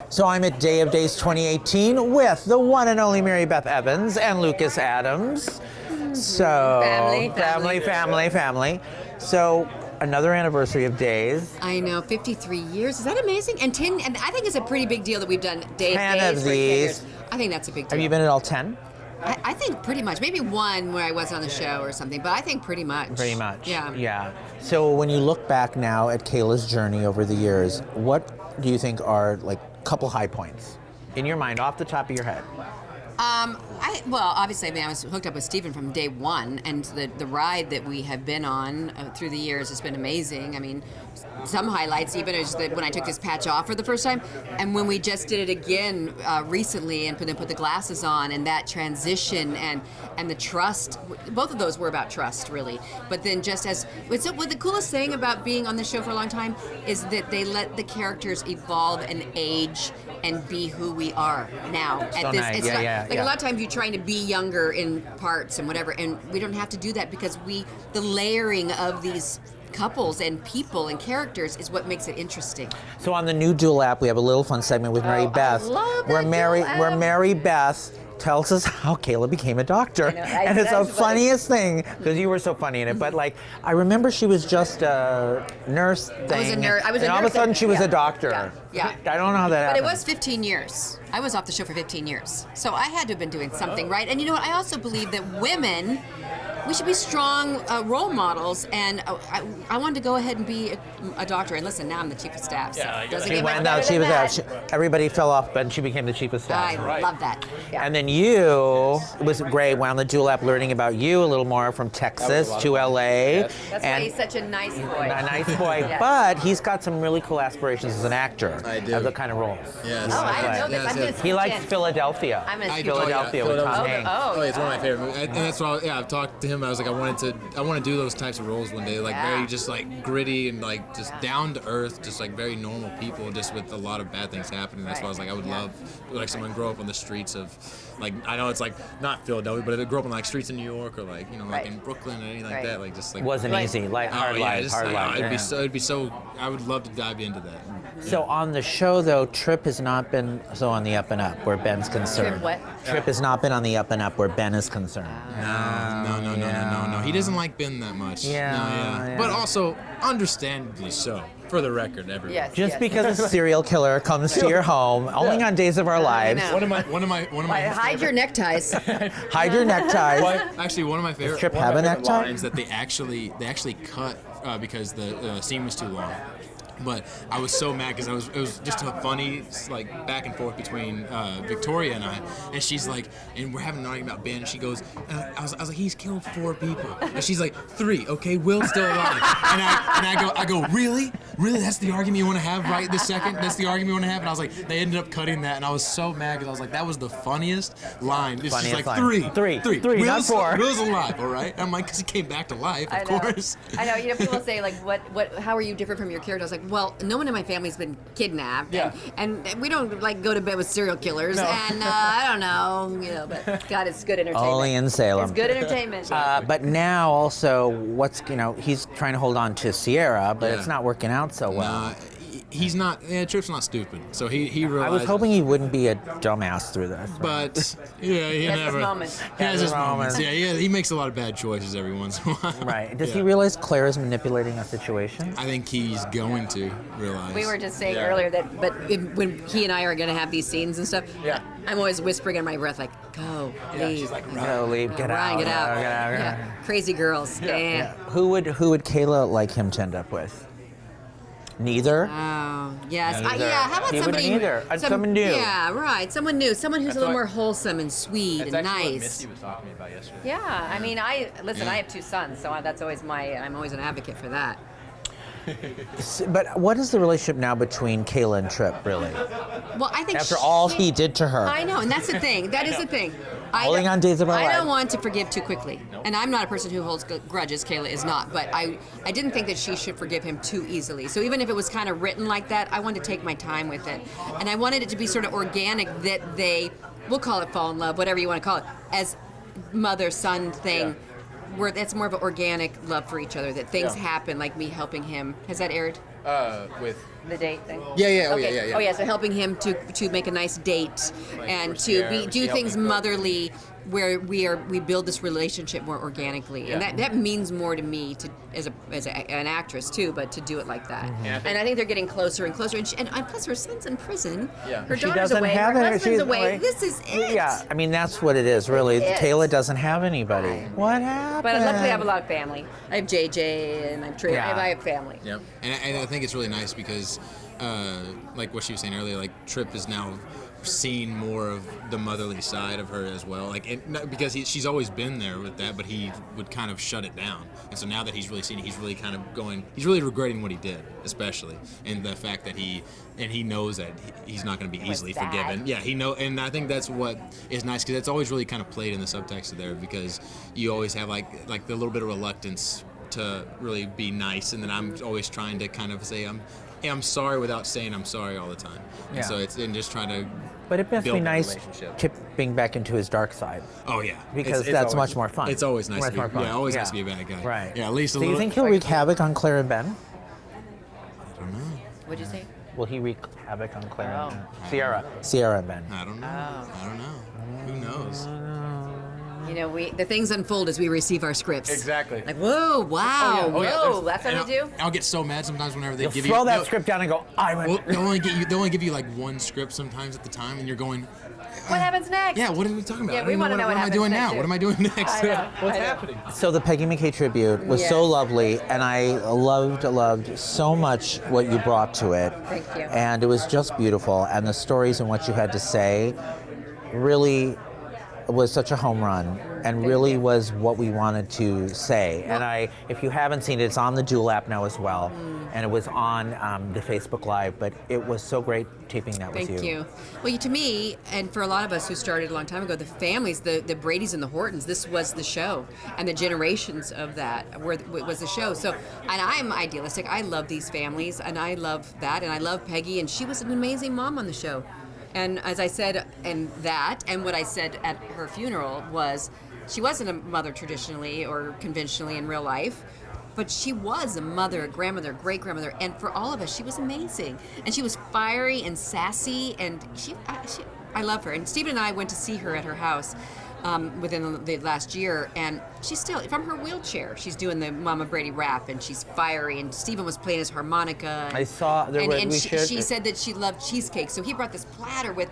So I'm at Day of Days 2018 with the one and only Mary Beth Evans and Lucas Adams. So family. So another anniversary of Days. I know, 53 years. Is that amazing? And 10, and I think it's a pretty big deal that we've done Days 10 for of 10 these. years. I think that's a big deal. Have you been at all 10? I think pretty much. Maybe one where I wasn't on the show or something, but I think pretty much. Pretty much. Yeah. So when you look back now at Kayla's journey over the years, what do you think are like a couple high points in your mind off the top of your head? Obviously, I was hooked up with Stephen from day one, and the ride that we have been on through the years has been amazing. I mean, some highlights even is that when I took this patch off for the first time, and when we just did it again recently, and then put the glasses on, and that transition and the trust. Both of those were about trust, really. But then what the coolest thing about being on the show for a long time is that they let the characters evolve and age and be who we are now. So nice. A lot of times you're trying to be younger in parts and whatever, and we don't have to do that because the layering of these couples and people and characters is what makes it interesting. So on the new Dual app, we have a little fun segment with Mary Beth, I love where that Mary Beth tells us how Kayla became a doctor. And it's the funniest thing, because you were so funny in it. But like, I remember she was just a nurse thing. I was a nurse. And all of a sudden she was a doctor. Yeah. I don't know how that happened. But it was 15 years. I was off the show for 15 years. So I had to have been doing something right. And you know what? I also believe that women, we should be strong role models. And I wanted to go ahead and be a doctor. And listen, now I'm the chief of staff. So everybody fell off, but she became the chief of staff. I love that. Yeah. And then it was great. Went on the Dual app learning about you a little more from Texas to LA. Yes. That's why he's such a nice boy. A nice boy. Yeah. But he's got some really cool aspirations as an actor. I do. Of the kind of roles. Yes. Oh, I don't know this. He likes Philadelphia. I'm a Philadelphia with Tom Hanks. It's one of my favorite movies. And that's why I've talked to him. I was like, I want to do those types of roles one day, like very just like gritty and like just down to earth, just like very normal people, just with a lot of bad things happening. That's why I was like, I would love like someone grow up on the streets of, like, I know it's like not Philadelphia, but it grew up on like streets in New York or like, you know, like in Brooklyn or anything like that, like just like wasn't easy, like hard life. It'd be so. I would love to dive into that. So on the show though, Tripp has not been so on the up and up where Ben's concerned. Tripp what? Tripp has not been on the up and up where Ben is concerned. No. He doesn't like Ben that much. Yeah. But also, understandably so. For the record, everyone. Yes, Just because a serial killer comes to your home, only on Days of Our Lives. One of my hide your neckties. Hide your neckties. Actually, one of my favorite. Does Tripp have a necktie? Lines that they actually cut because the scene was too long. But I was so mad because it was just a funny like back and forth between Victoria and I, and she's like, and we're having an argument about Ben, and she goes, I was like, he's killed 4 people, and she's like, 3, okay, Will's still alive, and I go, really, that's the argument you want to have right this second? That's the argument you want to have? And I was like, they ended up cutting that, and I was so mad because I was like, that was the funniest line. It's just like line. Three, not 4. Will's alive, all right? And I'm like, because he came back to life, of course. I know. You know, people say like, how are you different from your character? I was like, well, no one in my family's been kidnapped, and we don't like go to bed with serial killers, and I don't know, but God, it's good entertainment. Only in Salem. It's good entertainment. But now also, he's trying to hold on to Ciara, but it's not working out so well. He's not. Tripp's not stupid, so he realized. I was hoping he wouldn't be a dumbass through this. But he has his moments. He has his moments. Yeah, he makes a lot of bad choices every once in a while. Right. Does he realize Claire is manipulating a situation? I think he's going to realize. We were just saying earlier that, when he and I are going to have these scenes and stuff, I'm always whispering in my breath like, "Go, leave, she's like, go, leave, get out, get out." Yeah. Crazy girls. Yeah. Who would Kayla like him to end up with? Neither? Oh, yes. How about somebody... Neither. Someone new. Yeah, right. Someone new. Someone who's a little more wholesome and sweet and nice. That's what Misty was talking to me about yesterday. Yeah, I mean, I have 2 sons, so that's always I'm always an advocate for that. But what is the relationship now between Kayla and Tripp, really? Well, I think after all he did to her. I know, and that's the thing. That is the thing. Holding on Days of Our Lives. I don't want to forgive too quickly. Nope. And I'm not a person who holds grudges. Kayla is not. But I didn't think that she should forgive him too easily. So even if it was kind of written like that, I wanted to take my time with it. And I wanted it to be sort of organic, that we'll call it fall in love, whatever you want to call it, as mother-son thing. Where it's more of an organic love for each other, that things happen, like me helping him. Has that aired? With The date thing. yeah. Oh yeah, so helping him to make a nice date and for to Ciara, do she helped things me cook. motherly, where we build this relationship more organically, and that means more to me as an actress too, but to do it like that. And I think they're getting closer and closer, and plus her son's in prison, her She daughter's doesn't away, have her it. husband's She's away. This is it. Yeah, I mean that's what it is, really. It is. Kayla doesn't have anybody. What happened? But luckily I have a lot of family. I have JJ and I have Tripp. Yeah. I have family. Yep. And I think it's really nice because, like what she was saying earlier, like Tripp is now seeing more of the motherly side of her as well. Like, because she's always been there with that, but he would kind of shut it down. And so now that he's really seen it, he's really kind of he's really regretting what he did, especially, and the fact that he knows that he's not going to be easily sad. forgiven. Yeah, and I think that's what is nice because it's always really kind of played in the subtext there because you always have like the little bit of reluctance to really be nice, and then I'm always trying to kind of say I'm sorry without saying I'm sorry all the time. Yeah. And so it's in just trying to But it must build be that nice relationship. tipping back into his dark side. Oh yeah, Because It's that's always- much more fun. It's always nice Much to be, more fun. yeah, always nice to be a bad guy. Right. Yeah, at least a Do you little. think he'll wreak havoc on Claire and Ben? I don't know. What'd you say? Will he wreak havoc on Claire and Oh. Ben? Ciara and Ben. I don't know. Oh. I don't know. Who knows? You know, the things unfold as we receive our scripts. Exactly. Like, whoa, wow. Oh, yeah, Whoa, that's what I do? I'll get so mad sometimes whenever they You'll give throw you that script down and go, I went. Well, they only give you like one script sometimes at the time, and you're going. What happens next? Yeah, what are we talking about? Yeah, I don't we even wanna know what what am I doing happens now? next, What am I doing next? I know, What's I know. happening? So the Peggy McCay tribute was so lovely, and I loved so much what you brought to it. Thank you. And it was just beautiful, and the stories and what you had to say really was such a home run, and really was what we wanted to say. And if you haven't seen it, it's on the Dual app now as well, and it was on the Facebook Live. But it was so great taping that with you. Thank you. Well, to me, and for a lot of us who started a long time ago, the families, the Bradys and the Hortons, this was the show, and the generations of that was the show. So, and I'm idealistic. I love these families, and I love that, and I love Peggy, and she was an amazing mom on the show. And as I said, and what I said at her funeral was, she wasn't a mother traditionally or conventionally in real life, but she was a mother, a grandmother, great-grandmother, and for all of us, she was amazing. And she was fiery and sassy, and I love her. And Stephen and I went to see her at her house within the last year, and she's still, from her wheelchair, she's doing the Mama Brady rap, and she's fiery, and Stephen was playing his harmonica. I saw there and, was, and we she said that she loved cheesecake, so he brought this platter with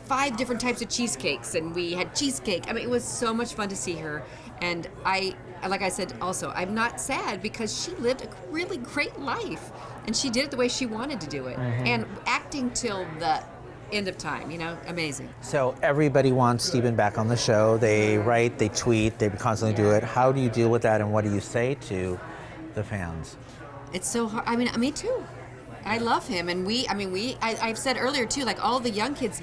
5 different types of cheesecakes, and we had cheesecake. I mean, it was so much fun to see her, and like I said also, I'm not sad because she lived a really great life, and she did it the way she wanted to do it, and acting till the end of time, amazing. So everybody wants Stephen back on the show. They write, they tweet, they constantly do it. How do you deal with that, and what do you say to the fans? It's so hard. I mean, me too. I love him, and I've said earlier too, like all the young kids,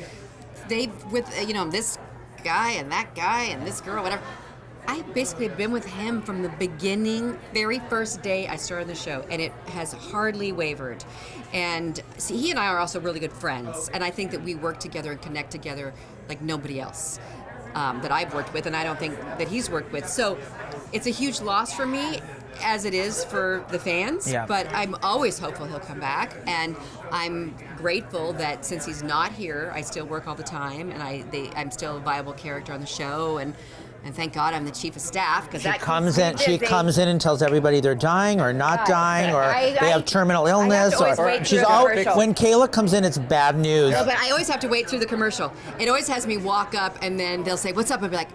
this guy and that guy and this girl, whatever. I basically have been with him from the beginning, very first day I started the show, and it has hardly wavered. And see, he and I are also really good friends, and I think that we work together and connect together like nobody else that I've worked with, and I don't think that he's worked with. So it's a huge loss for me, as it is for the fans, but I'm always hopeful he'll come back, and I'm grateful that since he's not here, I still work all the time, and I'm still a viable character on the show, and thank God I'm the chief of staff, because She comes in and tells everybody they're dying or not dying, or they have terminal illness, when Kayla comes in, it's bad news. No, but I always have to wait through the commercial. It always has me walk up, and then they'll say, "What's up?" and be like,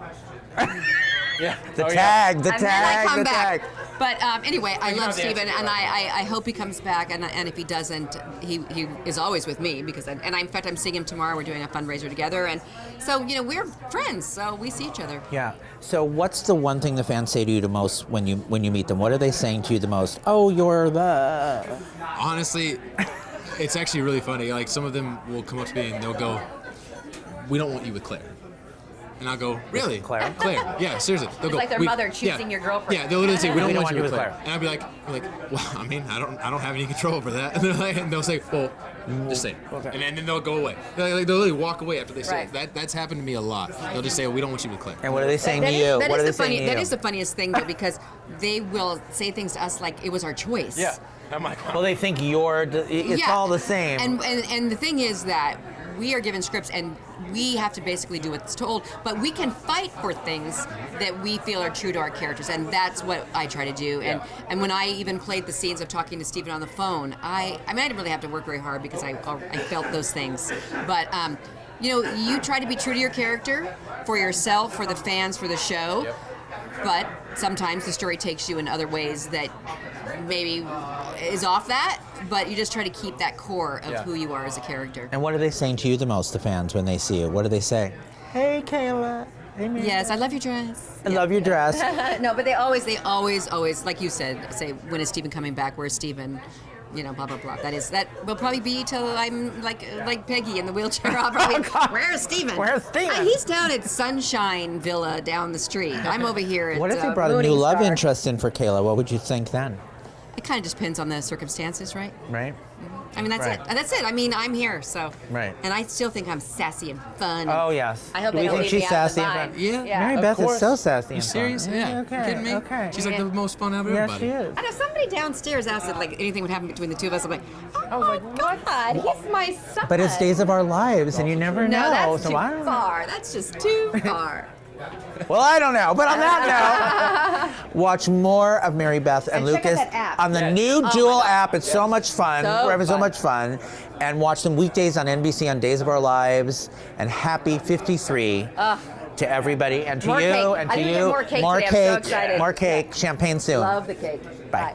The tag. and then I come back. But anyway, I love Stephen, and I hope he comes back. And if he doesn't, he is always with me because. In fact, I'm seeing him tomorrow. We're doing a fundraiser together, and so we're friends. So we see each other. Yeah. So what's the one thing the fans say to you the most when you meet them? What are they saying to you the most? Oh, you're the. Honestly, it's actually really funny. Like some of them will come up to me and they'll go, "We don't want you with Claire." And I'll go, "Really? Claire? Claire? Yeah, seriously." They'll go, like their mother choosing your girlfriend. Yeah, they'll literally say, "We don't want you with Claire." And I'll be like, "Well, I mean, I don't have any control over that." And they'll say, "Well, just say it." Okay. And then they'll go away. They'll literally walk away after they say it. That's happened to me a lot. They'll just say, "We don't want you with Claire." And what are they saying to you? That is the funniest thing, though, because they will say things to us like it was our choice. Yeah. Well, they think it's Yeah. all the same. And the thing is that we are given scripts and we have to basically do what's told, but we can fight for things that we feel are true to our characters, and that's what I try to do. And when I even played the scenes of talking to Stephen on the phone, I didn't really have to work very hard because I felt those things. But you try to be true to your character for yourself, for the fans, for the show. But sometimes the story takes you in other ways that maybe is off that, but you just try to keep that core of who you are as a character. And what are they saying to you the most, the fans, when they see you? What do they say? Hey, Kayla. Hey, Mary. Yes, I love your dress. I love your dress. No, but they always, like you said, say, when is Stephen coming back? Where's Stephen? Blah, blah, blah. That will probably be till I'm like Peggy in the wheelchair. I'll probably, where's Stephen? Where's Stephen? He's down at Sunshine Villa down the street. I'm over here at What if they brought a new Morning love Star. interest in for Kayla? What would you think then? It kind of just depends on the circumstances, right? Right? I mean, that's Right. it. That's it. I mean, I'm here, so. Right. And I still think I'm sassy and fun. Oh, yes. I hope Do they we don't think leave she's me out of sassy the and vibe. fun? Yeah. Mary of Beth is course. so sassy You and serious? fun. Yeah. Okay, You kidding me? okay. She's like the most fun out of Yes, everybody. she is. I know somebody downstairs asked if anything would happen between the two of us. I'm like, Oh my God, he's my son. But it's Days of Our Lives, and you never know. no, that's so too I don't know. far. That's just too far. Well, I don't know. But on that note, watch more of Mary Beth and And check out Lucas that app. on the new Jewel my God. app. It's so much fun. So We're having so fun. much fun. And watch them weekdays on NBC on Days of Our Lives. And happy 53 to everybody, and to More you, cake. and I to need to you. get more cake More today. I'm so cake. excited. More cake. Champagne soon. Love the cake. Bye.